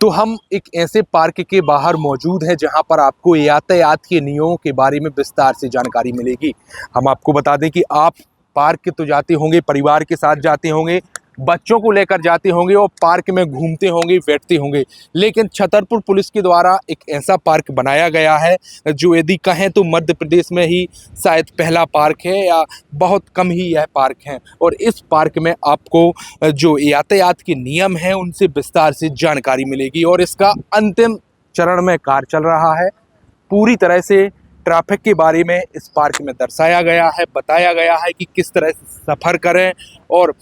तो हम एक ऐसे पार्क के बाहर मौजूद हैं जहां पर आपको यातायात के नियमों के बारे में विस्तार से जानकारी मिलेगी। हम आपको बता दें कि आप पार्क तो जाते होंगे, परिवार के साथ जाते होंगे, बच्चों को लेकर जाते होंगे और पार्क में घूमते होंगे, बैठते होंगे। लेकिन छतरपुर पुलिस के द्वारा एक ऐसा पार्क बनाया गया है जो यदि कहें तो मध्य प्रदेश में ही शायद पहला पार्क है या बहुत कम ही यह पार्क है। और इस पार्क में आपको जो यातायात के नियम हैं उनसे विस्तार से जानकारी मिलेगी और इसका अंतिम चरण में कार्य चल रहा है। पूरी तरह से ट्रैफिक के बारे में इस पार्क में दर्शाया गया है, बताया गया है कि किस तरह से सफ़र करें और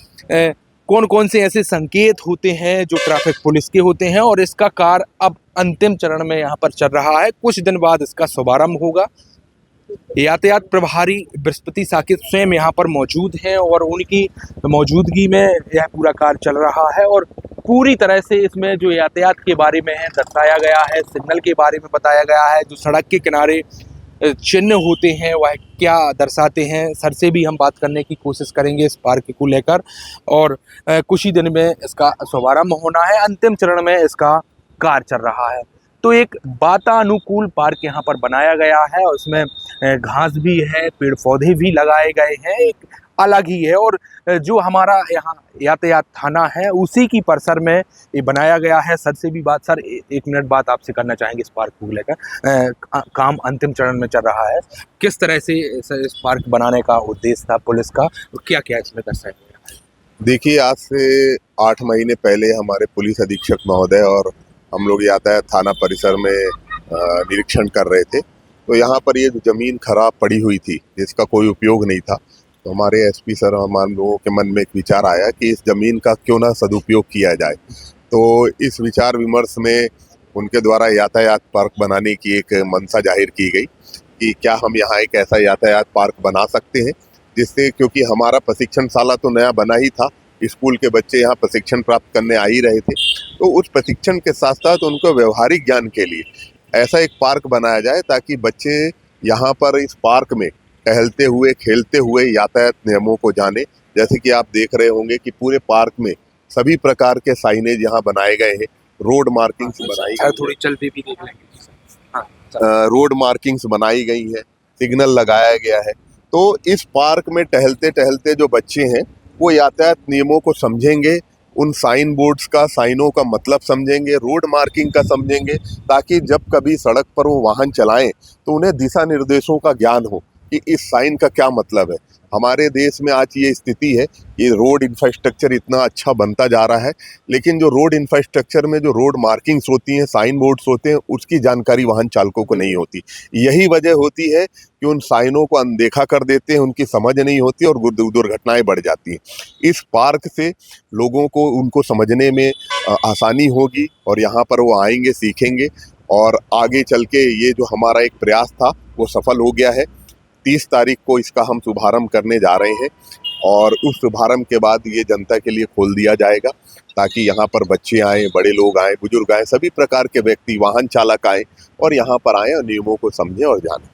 कौन कौन से ऐसे संकेत होते हैं जो ट्रैफिक पुलिस के होते हैं। और इसका कार्य अब अंतिम चरण में यहाँ पर चल रहा है। कुछ दिन बाद इसका शुभारंभ होगा। यातायात प्रभारी बृहस्पति साकेत स्वयं यहाँ पर मौजूद हैं और उनकी मौजूदगी में यह पूरा कार्य चल रहा है। और पूरी तरह से इसमें जो यातायात के बारे में है दर्शाया गया है, सिग्नल के बारे में बताया गया है, जो सड़क के किनारे चिन्ह होते हैं वह क्या दर्शाते हैं। सर से भी हम बात करने की कोशिश करेंगे इस पार्क को लेकर। और कुछ ही दिन में इसका शुभारंभ होना है। अंतिम चरण में इसका कार्य चल रहा है। तो एक वातानुकूल पार्क यहाँ पर बनाया गया है और उसमें घास भी है, पेड़ पौधे भी लगाए गए हैं, एक अलग ही है। और जो हमारा यहाँ यातायात थाना है उसी की परिसर में ये बनाया गया है। सर से भी बात, सर एक मिनट बात आपसे करना चाहेंगे इस पार्क को लेकर। काम अंतिम चरण में चल रहा है, किस तरह से इस पार्क बनाने का उद्देश्य था पुलिस का, क्या क्या इसमें दर्शाया गया है? देखिए, आज से 8 महीने पहले हमारे पुलिस अधीक्षक महोदय और हम लोग यातायात थाना परिसर में निरीक्षण कर रहे थे। तो यहाँ पर ये जो ज़मीन खराब पड़ी हुई थी जिसका कोई उपयोग नहीं था, तो हमारे एसपी सर हम लोगों के मन में एक विचार आया कि इस ज़मीन का क्यों ना सदुपयोग किया जाए। तो इस विचार विमर्श में उनके द्वारा यातायात पार्क बनाने की एक मंशा जाहिर की गई कि क्या हम यहाँ एक ऐसा यातायात पार्क बना सकते हैं जिससे, क्योंकि हमारा प्रशिक्षणशाला तो नया बना ही था, स्कूल के बच्चे यहाँ प्रशिक्षण प्राप्त करने आ ही रहे थे, तो उस प्रशिक्षण के साथ साथ उनको व्यवहारिक ज्ञान के लिए ऐसा एक पार्क बनाया जाए ताकि बच्चे यहाँ पर इस पार्क में टहलते हुए, खेलते हुए यातायात नियमों को जाने। जैसे कि आप देख रहे होंगे कि पूरे पार्क में सभी प्रकार के साइनेज यहाँ बनाए गए हैं, रोड मार्किंग्स बनाई गई, थोड़ी चलती भी देख लेंगे। रोड मार्किंग्स बनाई गई है, सिग्नल लगाया गया है। तो इस पार्क में टहलते टहलते जो बच्चे हैं वो यातायात नियमों को समझेंगे, उन साइन बोर्ड्स का, साइनों का मतलब समझेंगे, रोड मार्किंग का समझेंगे, ताकि जब कभी सड़क पर वो वाहन चलाएं तो उन्हें दिशा निर्देशों का ज्ञान हो कि इस साइन का क्या मतलब है। हमारे देश में आज ये स्थिति है कि रोड इंफ्रास्ट्रक्चर इतना अच्छा बनता जा रहा है, लेकिन जो रोड इंफ्रास्ट्रक्चर में जो रोड मार्किंग्स होती हैं, साइन बोर्ड्स होते हैं, उसकी जानकारी वाहन चालकों को नहीं होती। यही वजह होती है कि उन साइनों को अनदेखा कर देते हैं, उनकी समझ नहीं होती और दुर्घटनाएं बढ़ जाती हैं। इस पार्क से लोगों को उनको समझने में आसानी होगी और यहाँ पर वो आएंगे, सीखेंगे और आगे चल के ये जो हमारा एक प्रयास था वो सफल हो गया है। 30 तारीख को इसका हम शुभारंभ करने जा रहे हैं और उस शुभारंभ के बाद ये जनता के लिए खोल दिया जाएगा ताकि यहाँ पर बच्चे आएँ, बड़े लोग आएँ, बुजुर्ग आएँ, सभी प्रकार के व्यक्ति, वाहन चालक आएँ और यहाँ पर आएँ और नियमों को समझें और जानें।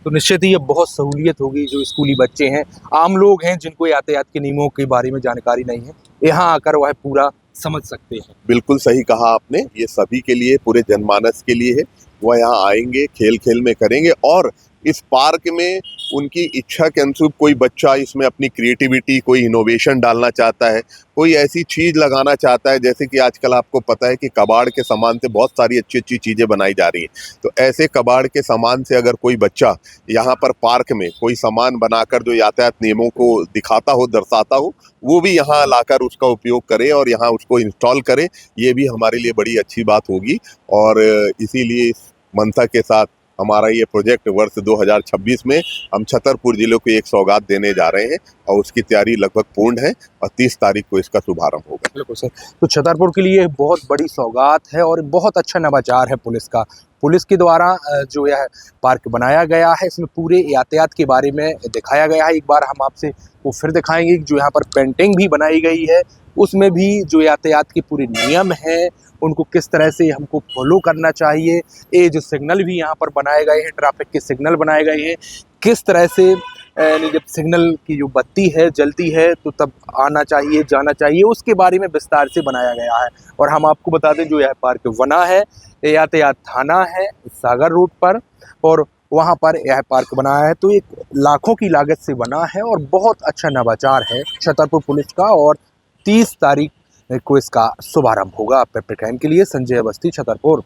तो निश्चित ही ये बहुत सहूलियत होगी। जो स्कूली बच्चे हैं, आम लोग हैं जिनको यातायात के नियमों के बारे में जानकारी नहीं है, यहाँ आकर वह पूरा समझ सकते हैं। बिल्कुल सही कहा आपने, ये सभी के लिए, पूरे जनमानस के लिए है। वह यहाँ आएंगे, खेल खेल में करेंगे और इस पार्क में उनकी इच्छा के अनुरूप कोई बच्चा इसमें अपनी क्रिएटिविटी, कोई इनोवेशन डालना चाहता है, कोई ऐसी चीज़ लगाना चाहता है, जैसे कि आजकल आपको पता है कि कबाड़ के सामान से बहुत सारी अच्छी अच्छी चीज़ें बनाई जा रही हैं। तो ऐसे कबाड़ के सामान से अगर कोई बच्चा यहाँ पर पार्क में कोई सामान बनाकर जो यातायात नियमों को दिखाता हो, दर्शाता हो, वो भी यहाँ लाकर उसका उपयोग करे और यहाँ उसको इंस्टॉल करे, ये भी हमारे लिए बड़ी अच्छी बात होगी। और इसीलिए इस मंशा के साथ हमारा ये प्रोजेक्ट वर्ष 2026 में हम छतरपुर जिले को एक सौगात देने जा रहे हैं और उसकी तैयारी लगभग पूर्ण है और 30 तारीख को इसका शुभारंभ होगा। बिल्कुल सर। तो छतरपुर के लिए बहुत बड़ी सौगात है और बहुत अच्छा नवाचार है पुलिस का। पुलिस के द्वारा जो यह पार्क बनाया गया है, इसमें पूरे यातायात के बारे में दिखाया गया है। एक बार हम आपसे वो फिर दिखाएंगे। जो यहाँ पर पेंटिंग भी बनाई गई है उसमें भी जो यातायात के पूरे नियम हैं उनको किस तरह से हमको फॉलो करना चाहिए। ये जो सिग्नल भी यहाँ पर बनाए गए हैं, ट्रैफिक के सिग्नल बनाए गए हैं, किस तरह से यानी जब सिग्नल की जो बत्ती है जलती है तो तब आना चाहिए, जाना चाहिए, उसके बारे में विस्तार से बनाया गया है। और हम आपको बता दें जो यह पार्क बना है, यातायात थाना है सागर रोड पर, और वहाँ पर यह पार्क बनाया है। तो एक लाखों की लागत से बना है और बहुत अच्छा नवाचार है छतरपुर पुलिस का। और 30 तारीख को इसका शुभारंभ होगा। पेपर टाइम के लिए संजय अवस्थी, छतरपुर।